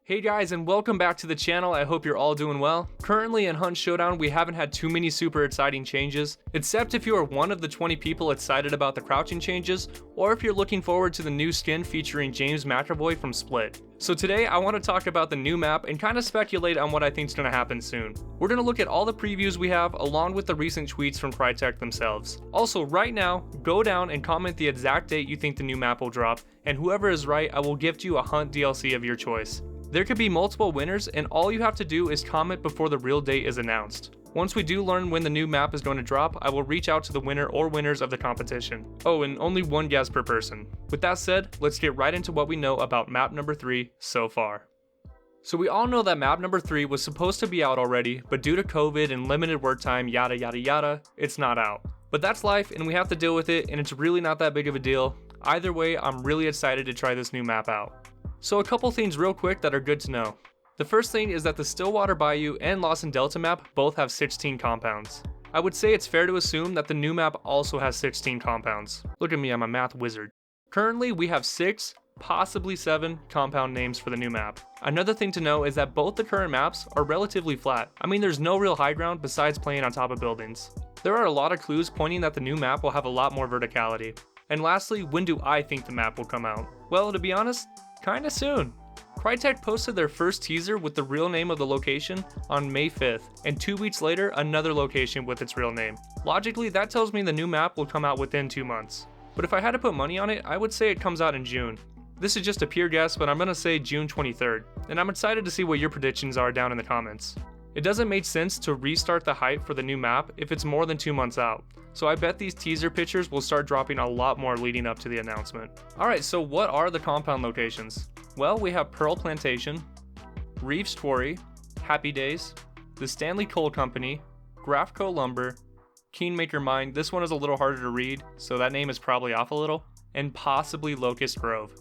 Hey guys, and welcome back to the channel. I hope you're all doing well. Currently in Hunt Showdown, we haven't had too many super exciting changes, except if you are one of the 20 people excited about the crouching changes, or if you're looking forward to the new skin featuring James McAvoy from Split. So today I want to talk about the new map and kind of speculate on what I think is going to happen soon. We're going to look at all the previews we have along with the recent tweets from Crytek themselves. Also, right now, go down and comment the exact date you think the new map will drop, and whoever is right, I will gift you a Hunt DLC of your choice. There could be multiple winners, and all you have to do is comment before the real date is announced. Once we do learn when the new map is going to drop, I will reach out to the winner or winners of the competition. Oh, and only one guess per person. With that said, let's get right into what we know about map number 3 so far. So we all know that map number 3 was supposed to be out already, but due to COVID and limited work time, yada yada yada, it's not out. But that's life, and we have to deal with it, and it's really not that big of a deal. Either way, I'm really excited to try this new map out. So a couple things real quick that are good to know. The first thing is that the Stillwater Bayou and Lost in Delta map both have 16 compounds. I would say it's fair to assume that the new map also has 16 compounds. Look at me, I'm a math wizard. Currently, we have 6, possibly 7 compound names for the new map. Another thing to know is that both the current maps are relatively flat. I mean, there's no real high ground besides playing on top of buildings. There are a lot of clues pointing that the new map will have a lot more verticality. And lastly, when do I think the map will come out? Well, to be honest, kinda soon. Crytek posted their first teaser with the real name of the location on May 5th, and 2 weeks later, another location with its real name. Logically, that tells me the new map will come out within 2 months. But if I had to put money on it, I would say it comes out in June. This is just a pure guess, but I'm gonna say June 23rd, and I'm excited to see what your predictions are down in the comments. It doesn't make sense to restart the hype for the new map if it's more than 2 months out, so I bet these teaser pictures will start dropping a lot more leading up to the announcement. Alright, so what are the compound locations? Well, we have Pearl Plantation, Reeves Quarry, Happy Days, the Stanley Coal Company, Graphco Lumber, Kingmaker Mine, this one is a little harder to read, so that name is probably off a little, and possibly Locust Grove.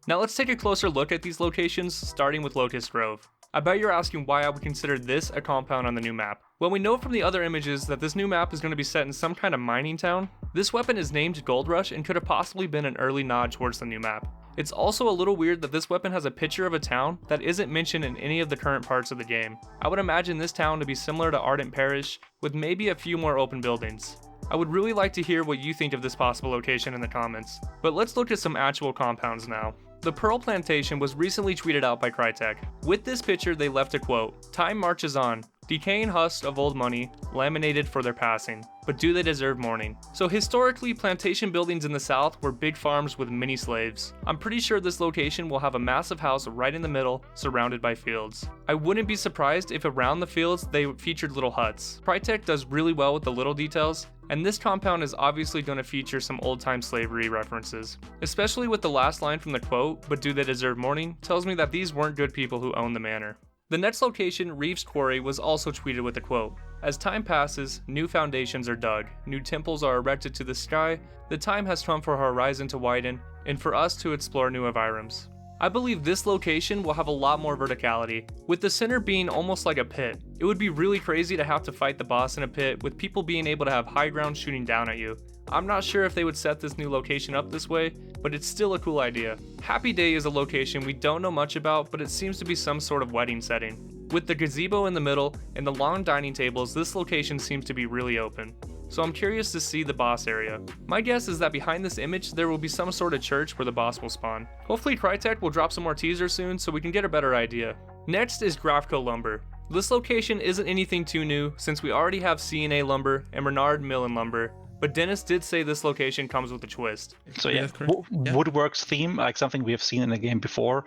Now let's take a closer look at these locations, starting with Locust Grove. I bet you're asking why I would consider this a compound on the new map. Well, we know from the other images that this new map is going to be set in some kind of mining town. This weapon is named Gold Rush and could have possibly been an early nod towards the new map. It's also a little weird that this weapon has a picture of a town that isn't mentioned in any of the current parts of the game. I would imagine this town to be similar to Ardent Parish, with maybe a few more open buildings. I would really like to hear what you think of this possible location in the comments. But let's look at some actual compounds now. The Pearl Plantation was recently tweeted out by Crytek. With this picture, they left a quote, "Time marches on. Decaying husks of old money, laminated for their passing. But do they deserve mourning?" So historically, plantation buildings in the south were big farms with many slaves. I'm pretty sure this location will have a massive house right in the middle, surrounded by fields. I wouldn't be surprised if around the fields they featured little huts. Crytek does really well with the little details, and this compound is obviously going to feature some old-time slavery references. Especially with the last line from the quote, "But do they deserve mourning?" tells me that these weren't good people who owned the manor. The next location, Reeves Quarry, was also tweeted with a quote, "As time passes, new foundations are dug, new temples are erected to the sky, the time has come for our horizon to widen, and for us to explore new environs." I believe this location will have a lot more verticality, with the center being almost like a pit. It would be really crazy to have to fight the boss in a pit, with people being able to have high ground shooting down at you. I'm not sure if they would set this new location up this way, but it's still a cool idea. Happy Day is a location we don't know much about, but it seems to be some sort of wedding setting. With the gazebo in the middle and the long dining tables, this location seems to be really open. So I'm curious to see the boss area. My guess is that behind this image there will be some sort of church where the boss will spawn. Hopefully Crytek will drop some more teasers soon so we can get a better idea. Next is Graphco Lumber. This location isn't anything too new since we already have C&A Lumber and Renard Mill and Lumber. But Dennis did say this location comes with a twist. So yeah, Woodworks theme, like something we have seen in the game before,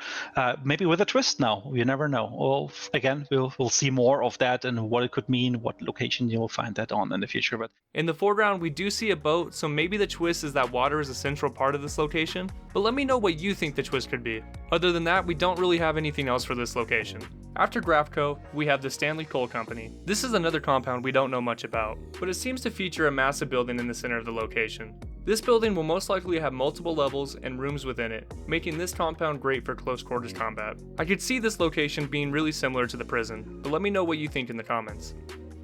maybe with a twist now. You never know. Well, again, we'll see more of that and what it could mean, what location you'll find that on in the future. But in the foreground, we do see a boat, so maybe the twist is that water is a central part of this location. But let me know what you think the twist could be. Other than that, we don't really have anything else for this location. After Graphco, we have the Stanley Coal Company. This is another compound we don't know much about, but it seems to feature a massive building in the center of the location. This building will most likely have multiple levels and rooms within it, making this compound great for close quarters combat. I could see this location being really similar to the prison, but let me know what you think in the comments.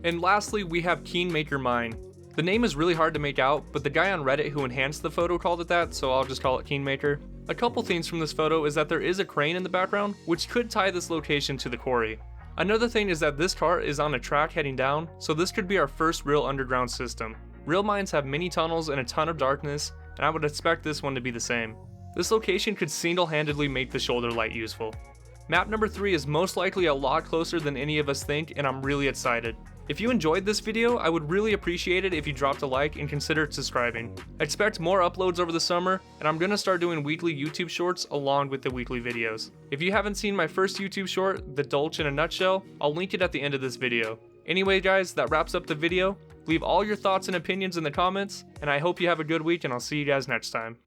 And lastly, we have Kingmaker Mine. The name is really hard to make out, but the guy on Reddit who enhanced the photo called it that, so I'll just call it Kingmaker. A couple things from this photo is that there is a crane in the background, which could tie this location to the quarry. Another thing is that this car is on a track heading down, so this could be our first real underground system. Real mines have many tunnels and a ton of darkness, and I would expect this one to be the same. This location could single-handedly make the shoulder light useful. Map number 3 is most likely a lot closer than any of us think, and I'm really excited. If you enjoyed this video, I would really appreciate it if you dropped a like and considered subscribing. Expect more uploads over the summer, and I'm gonna start doing weekly YouTube shorts along with the weekly videos. If you haven't seen my first YouTube short, The Dolch in a Nutshell, I'll link it at the end of this video. Anyway guys, that wraps up the video. Leave all your thoughts and opinions in the comments, and I hope you have a good week, and I'll see you guys next time.